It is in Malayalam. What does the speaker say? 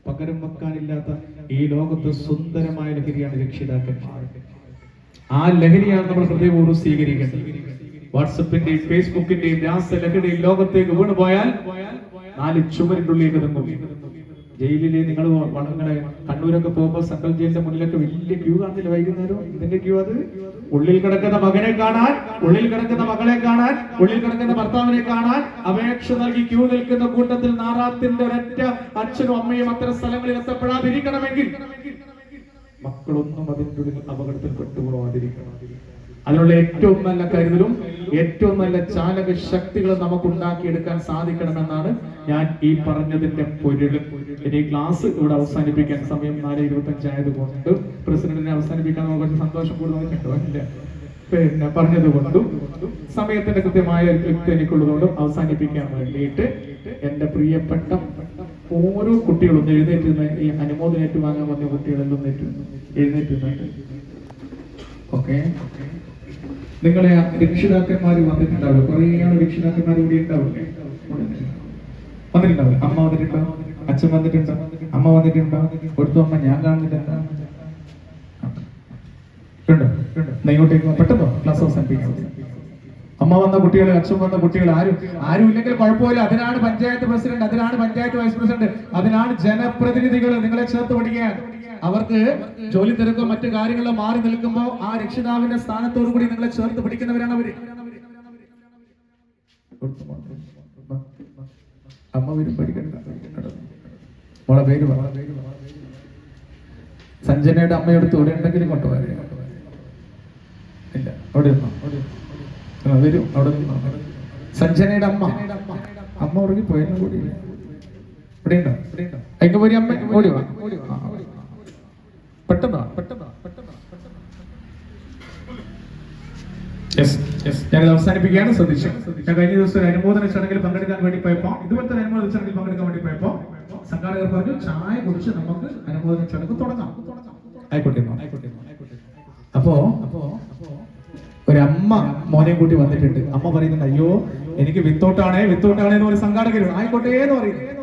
പകരം വെക്കാനില്ലാത്ത ഈ ലോകത്ത് സുന്ദരമായ ലഹരിയാണ് രക്ഷിതാക്കന്മാർ. ആ ലഹരിയാണ് നമ്മൾ ഹൃദയപൂർവ്വം സ്വീകരിക്കേണ്ടത്. വാട്സപ്പിന്റെയും ഫേസ്ബുക്കിന്റെയും രാസലഹരിയും ലോകത്തേക്ക് വീണുപോയാൽ 4 ചുമരിന്റെ ഉള്ളിലേക്ക് ഇറങ്ങും. ജയിലിലെ നിങ്ങൾ വളരെ കണ്ണൂരൊക്കെ പോകുമ്പോൾ സെൻട്രൽ ജയിലിന്റെ മുന്നിലൊക്കെ വലിയ ക്യൂ കാണില്ല വൈകുന്നേരം. ഇതിന്റെ ക്യൂ അത് ഉള്ളിൽ കിടക്കുന്ന മകനെ കാണാൻ, ഉള്ളിൽ കിടക്കുന്ന മകളെ കാണാൻ, ഉള്ളിൽ കിടക്കുന്ന ഭർത്താവിനെ കാണാൻ അപേക്ഷ നൽകി ക്യൂ നിൽക്കുന്ന കൂട്ടത്തിൽ നാറാത്തിന്റെ ഒരൊറ്റ അച്ഛനും അമ്മയും അത്തരം സ്ഥലങ്ങളിൽ എത്തപ്പെടാതിരിക്കണമെങ്കിൽ മക്കളൊന്നും അതിൻ്റെ ഉള്ളിൽ അപകടത്തിൽ പെട്ടുപോകാതിരിക്കണം. അതിനുള്ള ഏറ്റവും നല്ല കരുതലും ഏറ്റവും നല്ല ചാലക ശക്തികളും നമുക്ക് ഉണ്ടാക്കിയെടുക്കാൻ സാധിക്കണമെന്നാണ് ഞാൻ ഈ പറഞ്ഞതിന്റെ പൊരുൾ. ഇനി ക്ലാസ് ഇവിടെ അവസാനിപ്പിക്കാൻ സമയം 4:25 ആയതുകൊണ്ട് പ്രസിഡന്റിനെ അവസാനിപ്പിക്കാൻ നമുക്ക് സന്തോഷം കൂടുതലുണ്ടോ ഇല്ല, പിന്നെ പറഞ്ഞത് കൊണ്ടും സമയത്തിന്റെ കൃത്യമായ കൃത്യം എനിക്കുള്ളതുകൊണ്ടും അവസാനിപ്പിക്കാൻ വേണ്ടിയിട്ട് എന്റെ പ്രിയപ്പെട്ട ഓരോ കുട്ടികളും എഴുന്നേറ്റുന്ന ഈ അനുമോദനം ഏറ്റുവാങ്ങാൻ വന്ന കുട്ടികളെല്ലാം എഴുന്നേറ്റുന്നുണ്ട്. ഓക്കെ, നിങ്ങളെ രക്ഷിതാക്കന്മാർ വന്നിട്ടുണ്ടാവില്ല, കുറേ രക്ഷിതാക്കന്മാർ കൂടി ഉണ്ടാവില്ലേ? വന്നിട്ടുണ്ടാവില്ല. അമ്മ വന്നിട്ടുണ്ടോ, അച്ഛൻ വന്നിട്ടുണ്ടോ, അമ്മ വന്നിട്ടുണ്ടോ? ഒരുത്തും അമ്മ ഞാൻ കാണുന്നില്ല. ഉണ്ടോ? ഇങ്ങോട്ടേക്ക് പെട്ടെന്നോ ക്ലാസ് അവസാനിപ്പിക്കാം. അമ്മ വന്ന കുട്ടികൾ, അച്ഛൻ വന്ന കുട്ടികൾ ആരും ഇല്ലെങ്കിൽ കുഴപ്പമില്ല. അതിനാണ് പഞ്ചായത്ത് പ്രസിഡന്റ്, അതിനാണ് പഞ്ചായത്ത് വൈസ് പ്രസിഡന്റ്, അതിനാണ് ജനപ്രതിനിധികൾ നിങ്ങളെ ചേർത്ത് പഠിക്കാൻ. അവർക്ക് ജോലി തിരക്കോ മറ്റു കാര്യങ്ങളോ മാറി നിൽക്കുമ്പോൾ ആ രക്ഷിതാവിന്റെ സ്ഥാനത്തോടു കൂടി നിങ്ങളെ ചേർത്ത് പഠിക്കുന്നവരാണ് അവര്. അമ്മ വരും, പഠിക്കണ്ട. മോളെ പേര് സഞ്ജനയുടെ അമ്മയെടുത്ത് ഇവിടെ ഉണ്ടെങ്കിലും കൊണ്ടുപോകാൻ ഇല്ല. അവിടെ വരും, അവിടെ സഞ്ജനയുടെ അമ്മ ഉറങ്ങി പോയെന്നും കൂടി ഇവിടെ ഉണ്ടോ? അതിന്റെ പോരി അമ്മ ഓടി വാ, പെട്ടെന്ന്. ഞങ്ങൾ അവസാനിപ്പിക്കുകയാണ്. ശ്രദ്ധിച്ചു. ഞാൻ കഴിഞ്ഞ ദിവസം ഒരു അനുമോദന ചടങ്ങിൽ പങ്കെടുക്കാൻ വേണ്ടി പോയപ്പോ, ഇതുപോലത്തെ അനുമോദന ചടങ്ങിൽ പങ്കെടുക്കാൻ വേണ്ടി പോയപ്പോ സംഘാടകർ പറഞ്ഞു ചായ കുടിച്ച് നമുക്ക് അനുമോദന ചടങ്ങ് തുടങ്ങാം. ആയിക്കോട്ടെ. അപ്പോ ഒരമ്മ മോനെ കൂട്ടി വന്നിട്ടുണ്ട്. അമ്മ പറയുന്നുണ്ട്, അയ്യോ എനിക്ക് വിത്തോട്ടാണേ എന്ന് ഒരു സംഘാടകർ. ആയിക്കോട്ടെ എന്ന് പറയുന്നു.